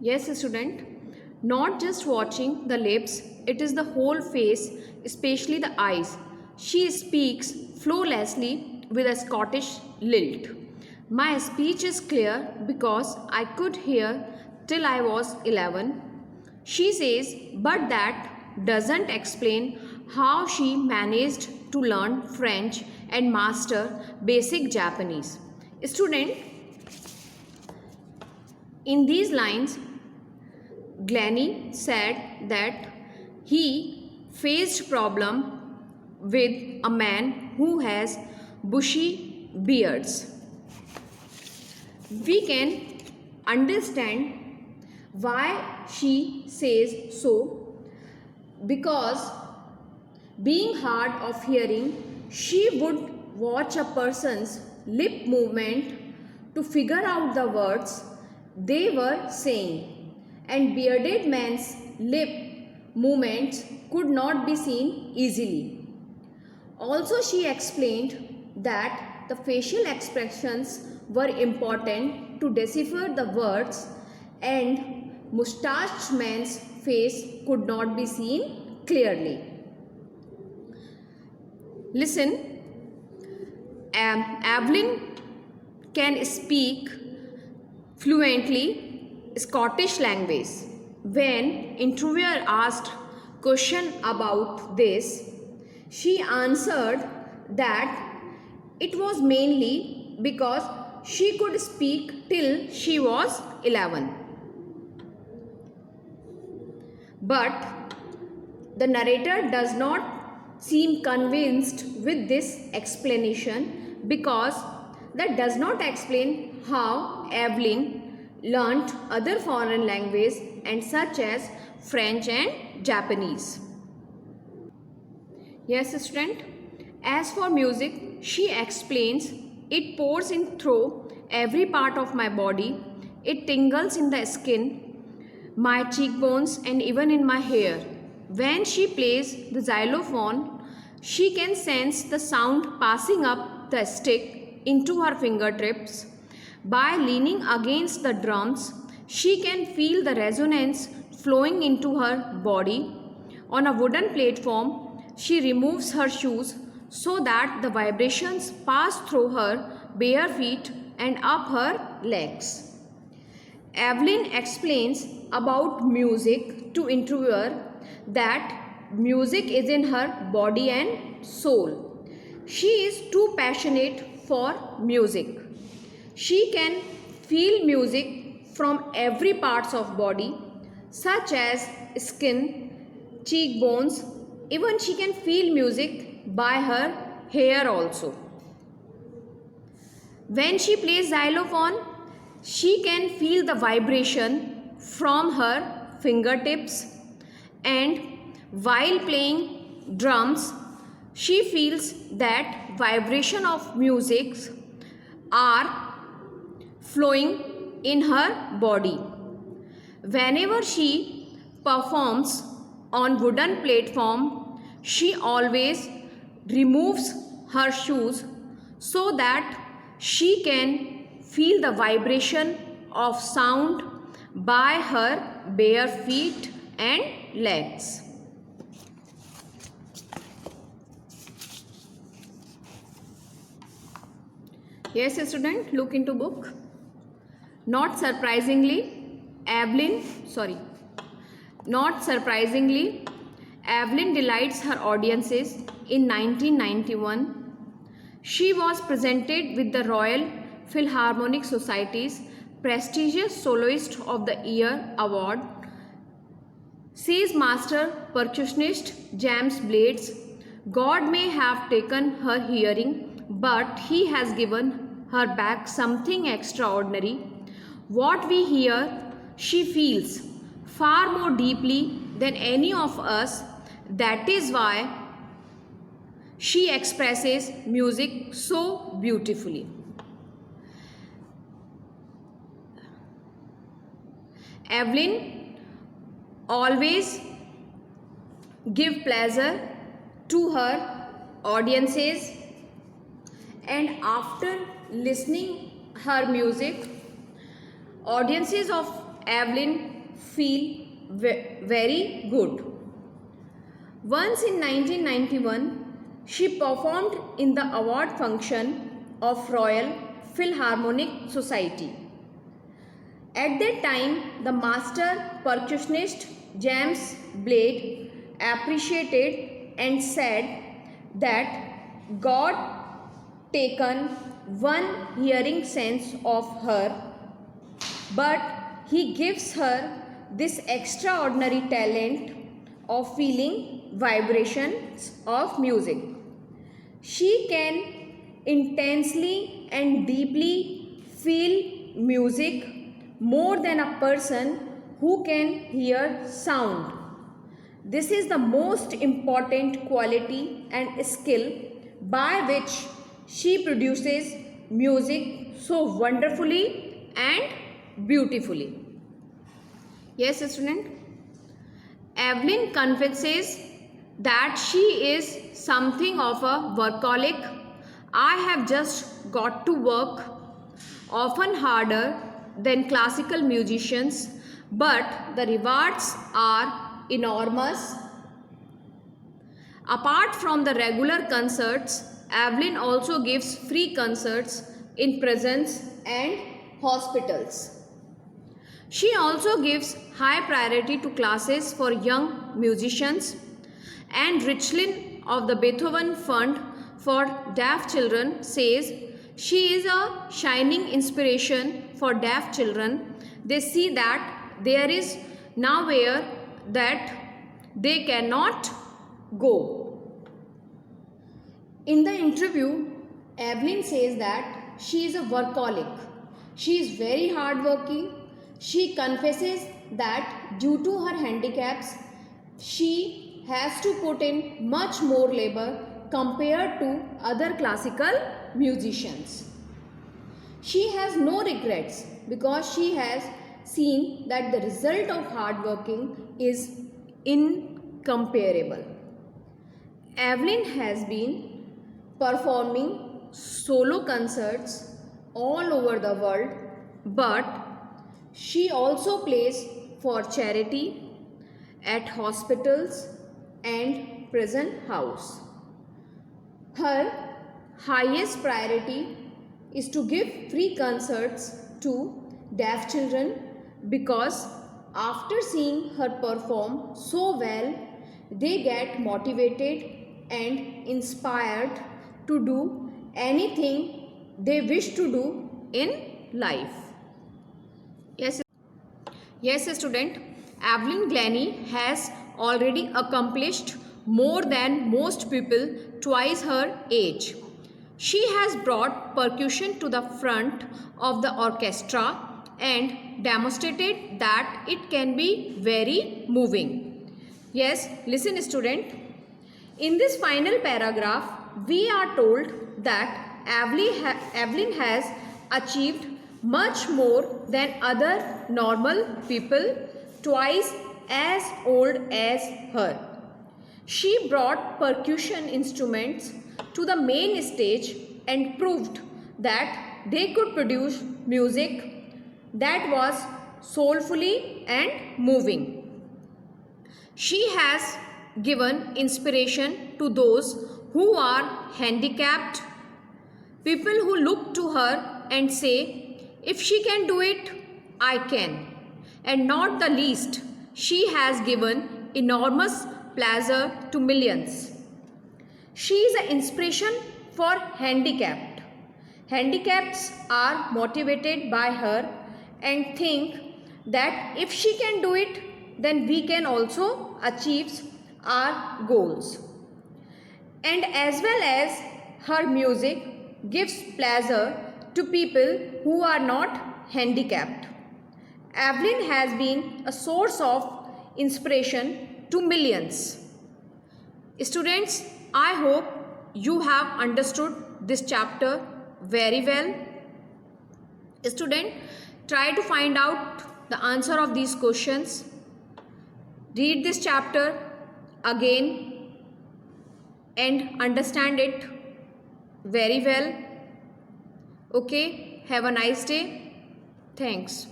Yes, student. Not just watching the lips, it is the whole face, especially the eyes. She speaks flawlessly with a Scottish lilt. My speech is clear because I could hear till I was 11. She says, but that doesn't explain how she managed to learn French and master basic Japanese. Student, in these lines, Glennie said that he faced problem with a man who has bushy beards. We can understand why she says so, because being hard of hearing, she would watch a person's lip movement to figure out the words they were saying, and bearded man's lip movements could not be seen easily. Also, she explained that the facial expressions were important to decipher the words, and mustached man's face could not be seen clearly. Listen, Evelyn can speak fluently Scottish language. When interviewer asked question about this, she answered that it was mainly because she could speak till she was 11. But the narrator does not seem convinced with this explanation, because that does not explain how Evelyn learnt other foreign languages and such as French and Japanese. Yes, student. As for music, she explains it pours in through every part of my body. It tingles in the skin, my cheekbones, and even in my hair. When she plays the xylophone, she can sense the sound passing up the stick into her fingertips. By leaning against the drums, she can feel the resonance flowing into her body. On a wooden platform, she removes her shoes so that the vibrations pass through her bare feet and up her legs. Evelyn explains about music to interviewer that music is in her body and soul. She is too passionate for music. She can feel music from every parts of body, such as skin, cheekbones. Even she can feel music by her hair also. When she plays xylophone, she can feel the vibration from her fingertips, and while playing drums, she feels that vibration of music are flowing in her body. Whenever she performs on wooden platform, she always removes her shoes so that she can feel the vibration of sound by her bare feet and legs. Yes, student, look into book. Not surprisingly, Evelyn delights her audiences. In 1991, she was presented with the Royal Philharmonic Society's prestigious Soloist of the Year award. Says master percussionist James Blades, God may have taken her hearing, but he has given her back something extraordinary. What we hear, she feels far more deeply than any of us. That is why she expresses music so beautifully. Evelyn always give pleasure to her audiences, and after listening her music, audiences of Evelyn feel very good. Once in 1991, she performed in the award function of Royal Philharmonic Society. At that time, the master percussionist James Blade appreciated and said that God taken one hearing sense of her, but he gives her this extraordinary talent of feeling vibrations of music. She can intensely and deeply feel music more than a person who can hear sound. This is the most important quality and skill by which she produces music so wonderfully and beautifully. Yes, student. Evelyn confesses that she is something of a workaholic. I have just got to work, often harder than classical musicians, but the rewards are enormous. Apart from the regular concerts, Evelyn also gives free concerts in prisons and hospitals. She also gives high priority to classes for young musicians, and Richlin of the Beethoven Fund for Deaf Children says she is a shining inspiration for deaf children. They see that there is nowhere that they cannot go. In the interview, Evelyn says that she is a workaholic. She is very hardworking. She confesses that due to her handicaps, she has to put in much more labor compared to other classical musicians. She has no regrets because she has seen that the result of hard working is incomparable. Evelyn has been performing solo concerts all over the world, but she also plays for charity at hospitals and prison house. Her highest priority is to give free concerts to deaf children because after seeing her perform so well, they get motivated and inspired to do anything they wish to do in life. Yes, student. Evelyn Glennie has already accomplished more than most people twice her age. She has brought percussion to the front of the orchestra and demonstrated that it can be very moving. Yes, listen student. In this final paragraph, we are told that Evelyn has achieved much more than other normal people twice as old as her. She brought percussion instruments to the main stage and proved that they could produce music that was soulfully and moving. She has given inspiration to those who are handicapped, people who look to her and say, if she can do it, I can. And not the least, she has given enormous pleasure to millions. She is an inspiration for handicapped. Handicaps are motivated by her and think that if she can do it, then we can also achieve our goals. And as well as her music gives pleasure to people who are not handicapped. Evelyn has been a source of inspiration to millions. Students, I hope you have understood this chapter very well. Student, try to find out the answer of these questions. Read this chapter again and understand it very well. Okay, have a nice day. Thanks.